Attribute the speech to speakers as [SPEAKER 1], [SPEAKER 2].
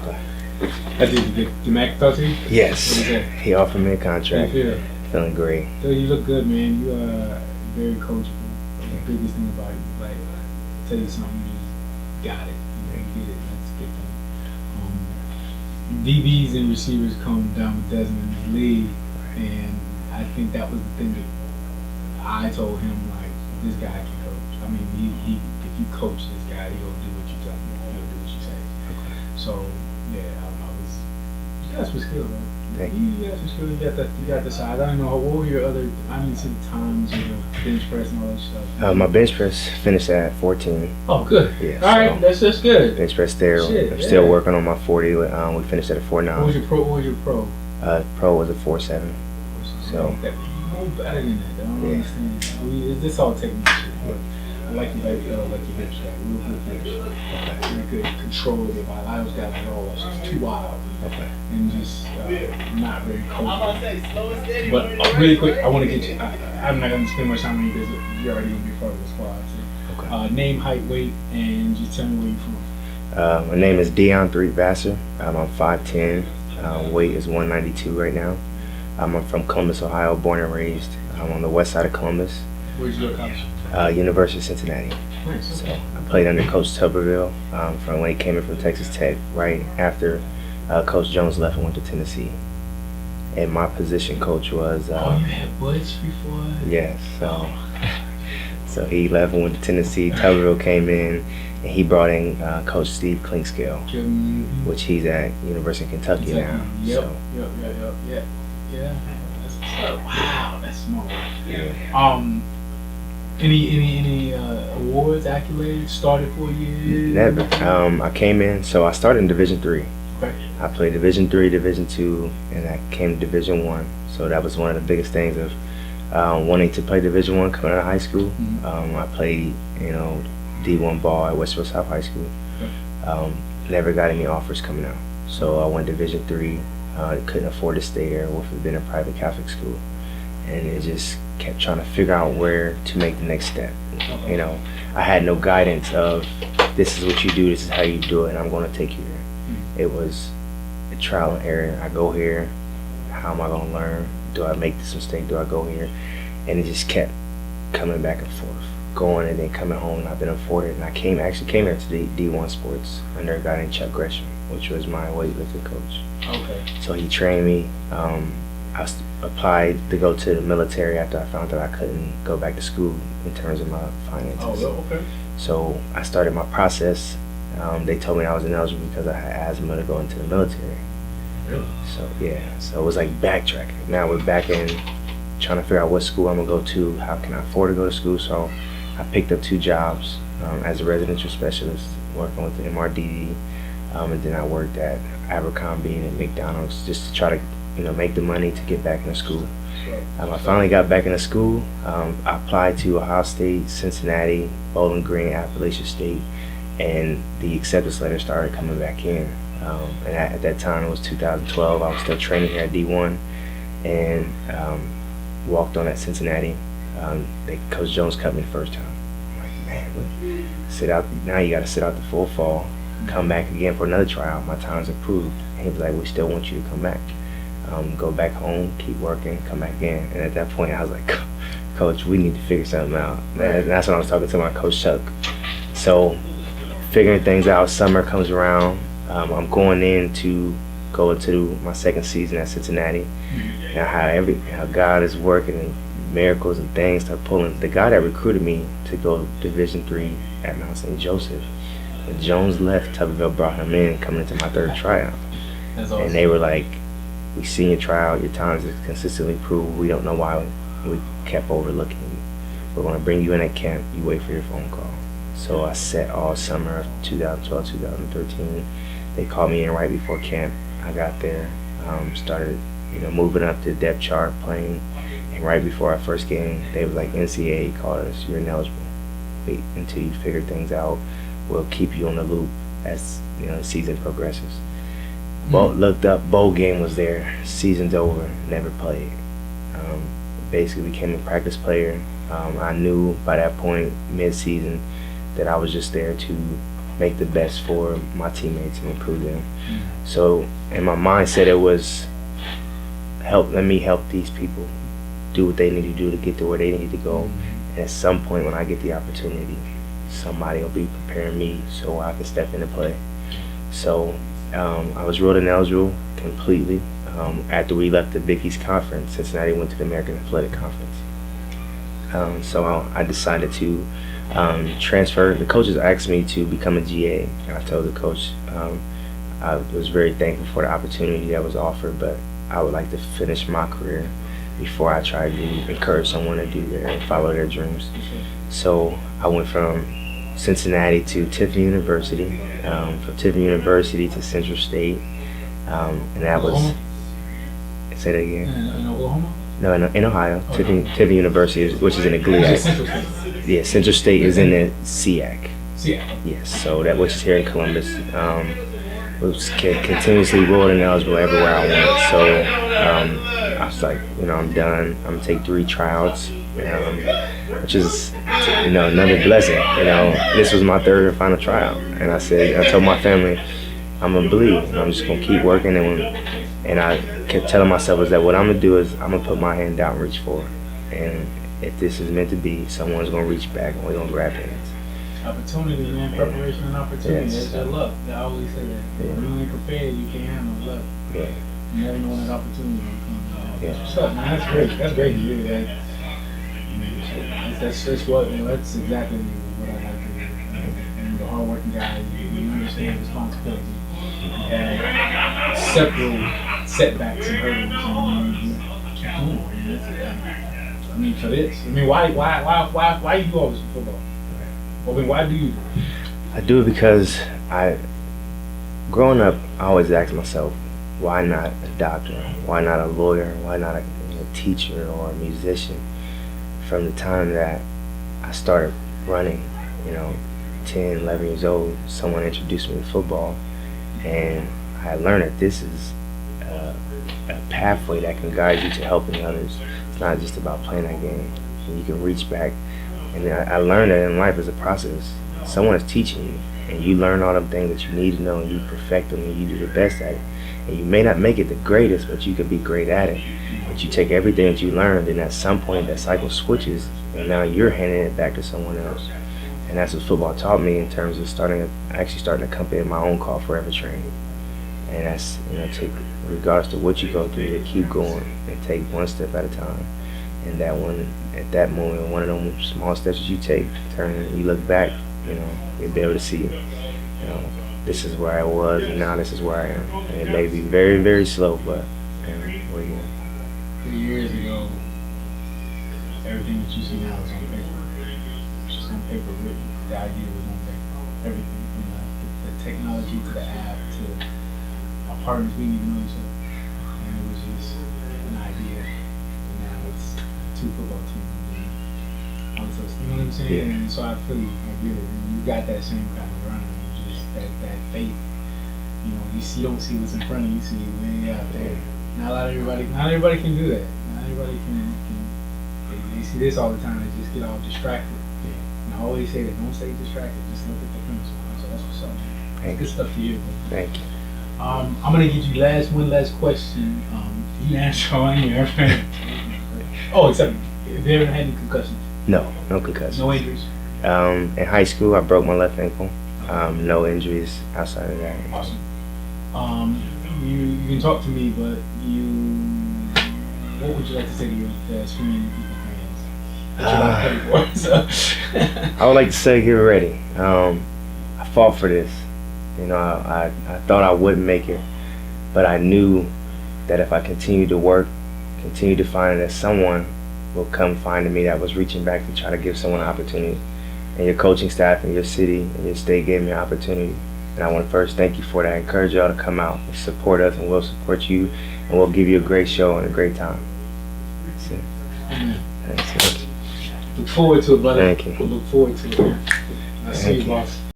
[SPEAKER 1] Okay.
[SPEAKER 2] Did the Mac talk to you?
[SPEAKER 1] Yes.
[SPEAKER 2] What is that?
[SPEAKER 1] He offered me a
[SPEAKER 2] How you
[SPEAKER 1] contract.
[SPEAKER 2] feel?
[SPEAKER 1] Feeling great.
[SPEAKER 2] Dude, you look good, man. You are very coachable. The biggest thing about you, like, tell you something, you just got it. You get it. That's a good thing. DBs and receivers come down with Desmond in the league, and I think that was the thing that I told him, like, this guy can coach. I mean, he if you coach this guy, he'll do what you tell him. He'll do what you say. So yeah, you got some skill, man.
[SPEAKER 1] Thank
[SPEAKER 2] You got some skill. You got the size. I don't know what were your other. I didn't see the times or the bench press and all that stuff.
[SPEAKER 1] My bench press finished at 14.
[SPEAKER 2] Oh, good.
[SPEAKER 1] Yeah,
[SPEAKER 2] All right,
[SPEAKER 1] so
[SPEAKER 2] that's good.
[SPEAKER 1] bench press there.
[SPEAKER 2] Shit,
[SPEAKER 1] I'm still
[SPEAKER 2] yeah.
[SPEAKER 1] working on my 40. We finished at a 4.9.
[SPEAKER 2] What was your pro?
[SPEAKER 1] Pro was a 4.7. So
[SPEAKER 2] No better than that. I don't
[SPEAKER 1] Yeah.
[SPEAKER 2] understand. This all technique shit, but I like your back pedal, I like your hip shot. Real good hip shot. Real good control of your body. I always got it all. It's just too wild
[SPEAKER 1] okay.
[SPEAKER 2] and just not very coachable. But really quick, I want to get you. I'm not going to spend much time on you because you're already going to be part of the squad. So,
[SPEAKER 1] Okay.
[SPEAKER 2] name, height, weight, and just tell me where you're from.
[SPEAKER 1] My name is Deon Vasner. I'm 5'10". Weight is 192 right now. I'm from Columbus, Ohio, born and raised. I'm on the west side of Columbus.
[SPEAKER 2] Where'd you go to college?
[SPEAKER 1] University of Cincinnati.
[SPEAKER 2] Nice.
[SPEAKER 1] So I played under Coach Tuberville from when he came in from Texas Tech, right after Coach Jones left and went to Tennessee. And my position coach was
[SPEAKER 2] Oh, you had Butch before?
[SPEAKER 1] yes. So he left and went to Tennessee. Tuberville came in and he brought in Coach Steve Clinkscale, which he's at University of Kentucky now.
[SPEAKER 2] Yep.
[SPEAKER 1] So
[SPEAKER 2] Yeah. That's what's up. Wow, that's smart.
[SPEAKER 1] yeah.
[SPEAKER 2] Any awards, accolades? Started for you?
[SPEAKER 1] Never. I came in. So I started in Division III.
[SPEAKER 2] Okay.
[SPEAKER 1] I played Division III, Division II, and I came to Division I. So that was one of the biggest things of wanting to play Division I coming out of high school. I played, D1 ball at Westfield South High School. Never got any offers coming out. So I went Division III. Couldn't afford to stay there with it being a private Catholic school, and it just kept trying to figure out where to make the next step. I had no guidance of this is what you do, this is how you do it, and I'm going to take you there. It was a trial and error. I go here, how am I going to learn? Do I make this mistake? Do I go here? And it just kept coming back and forth, going and then coming home, and I've been afforded. And I actually came here to D1 Sports under a guy named Chuck Gresham, which was my weightlifting coach.
[SPEAKER 2] Okay.
[SPEAKER 1] So he trained me. I applied to go to the military after I found out I couldn't go back to school in terms of my finances.
[SPEAKER 2] Oh, okay.
[SPEAKER 1] So I started my process. They told me I was ineligible because I had asthma to go into the military.
[SPEAKER 2] Really?
[SPEAKER 1] So yeah, so it was like backtracking. Now we're back in trying to figure out what school I'm gonna go to. How can I afford to go to school? So I picked up 2 jobs as a residential specialist, working with the MRDD, and then I worked at Abercrombie and McDonald's just to try to make the money to get back into school. I finally got back into school. I applied to Ohio State, Cincinnati, Bowling Green, Appalachian State, and the acceptance letter started coming back in. And at that time, it was 2012. I was still training here at D1, and walked on at Cincinnati. Coach Jones cut me the first time. I'm like, man, sit out. Now you got to sit out the full fall, come back again for another tryout. My time's improved. And he was like, we still want you to come back. Go back home, keep working, come back in. And at that point, I was like, Coach, we need to figure something out. And that's when I was talking to my coach, Chuck. So, figuring things out, summer comes around. I'm going in to go into my second season at Cincinnati. And how God is working and miracles and things start pulling. The guy that recruited me to go Division III at Mount St. Joseph, when Jones left, Tuberville brought him in coming into my third tryout.
[SPEAKER 2] That's awesome.
[SPEAKER 1] And they were like, we seen your tryout, your times is consistently proved. We don't know why we kept overlooking you. We're going to bring you in at camp. You wait for your phone call. So I sat all summer of 2012, 2013. They called me in right before camp. I got there, started moving up the depth chart, playing. And right before our first game, they was like, NCAA called us, you're ineligible. Wait until you figure things out. We'll keep you on the loop as the season progresses. Looked up, bowl game was there, season's over, never played. Basically became a practice player. I knew by that point, mid-season, that I was just there to make the best for my teammates and improve them. So in my mindset, it was let me help these people do what they need to do to get to where they need to go. And at some point when I get the opportunity, somebody will be preparing me so I can step into play. So I was ruled ineligible completely. After we left the Big East Conference, Cincinnati went to the American Athletic Conference. So I decided to transfer. The coaches asked me to become a GA, and I told the coach I was very thankful for the opportunity that was offered, but I would like to finish my career before I try to encourage someone to do their and follow their dreams. So I went from Cincinnati to Tiffany University, from Tiffany University to Central State, and that was. Say that again.
[SPEAKER 2] In Oklahoma?
[SPEAKER 1] No, in Ohio.
[SPEAKER 2] Oh,
[SPEAKER 1] Tiffany University, which is in the GLIAC.
[SPEAKER 2] Central State.
[SPEAKER 1] Yeah, Central State is in the SEAC.
[SPEAKER 2] SEAC.
[SPEAKER 1] Yes, so that which is here in Columbus. Was continuously ruled ineligible everywhere I went. So I was like, I'm done. I'm gonna take 3 tryouts, which is another blessing. This was my 3rd and final tryout, and I told my family, I'm gonna believe. And I'm just gonna keep working, and I kept telling myself is that what I'm gonna do is I'm gonna put my hand out and reach for it. And if this is meant to be, someone's gonna reach back and we're gonna grab hands.
[SPEAKER 2] Opportunity, man. Preparation and opportunity.
[SPEAKER 1] Yes.
[SPEAKER 2] That's your luck. I always say that. If you ain't prepared, you can't handle luck.
[SPEAKER 1] Yeah.
[SPEAKER 2] You never know when that opportunity will come.
[SPEAKER 1] Yeah.
[SPEAKER 2] What's up, man? That's great. That's great to hear that. That's exactly what I like to hear. And the hardworking guy, you understand responsibility and several setbacks and hurdles, and you keep going. For this, why you do all this in football? Why do you do it?
[SPEAKER 1] I do it because growing up, I always asked myself, why not a doctor? Why not a lawyer? Why not a teacher or a musician? From the time that I started running, 10, 11 years old, someone introduced me to football, and I learned that this is a pathway that can guide you to helping others. It's not just about playing that game. And you can reach back. And I learned that in life is a process. Someone is teaching you, and you learn all them things that you need to know, and you perfect them, and you do the best at it. And you may not make it the greatest, but you could be great at it. But you take everything that you learned, and at some point that cycle switches, and now you're handing it back to someone else. And that's what football taught me in terms of starting a company of my own called Forever Training. And that's, regardless to what you go through, to keep going and take one step at a time. And that one, at that moment, one of them small steps that you take, you look back, you'll be able to see, this is where I was, and now this is where I am. And it may be very, very slow, but we're here.
[SPEAKER 2] 3 years ago, everything that you see now is on paper. It's just on paper written. The idea was on paper. Everything from the technology to the app to our partners, we didn't even know each other. And it was just an idea. And now it's 2 football teams. You know what I'm saying?
[SPEAKER 1] Yeah.
[SPEAKER 2] And so I feel you. I get it. And you got that same kind of run. Just that faith. You don't see what's in front of you. You see way out there. Not everybody can do that. Not everybody can they see this all the time. They just get all distracted. And I always say that, don't stay distracted. Just look at the finish line. So that's what's up, man.
[SPEAKER 1] Thank
[SPEAKER 2] Good
[SPEAKER 1] you.
[SPEAKER 2] stuff to hear.
[SPEAKER 1] Thank you.
[SPEAKER 2] I'm gonna get you one last question. You answer on here. Except if you ever had any concussions?
[SPEAKER 1] No concussions.
[SPEAKER 2] No injuries?
[SPEAKER 1] In high school, I broke my left ankle. No injuries outside of that.
[SPEAKER 2] Awesome. You can talk to me, but what would you like to say to your Screaming People fans? That you're not ready for. So.
[SPEAKER 1] I would like to say, get ready. I fought for this. I thought I wouldn't make it, but I knew that if I continued to work, continued to find that someone will come finding me that was reaching back to try to give someone an opportunity. And your coaching staff and your city and your state gave me an opportunity. And I want to first thank you for that. I encourage y'all to come out and support us, and we'll support you, and we'll give you a great show and a great time. That's it. Thanks.
[SPEAKER 2] Look forward to it, brother.
[SPEAKER 1] Thank you.
[SPEAKER 2] Look forward to it, man. I'll see you, boss.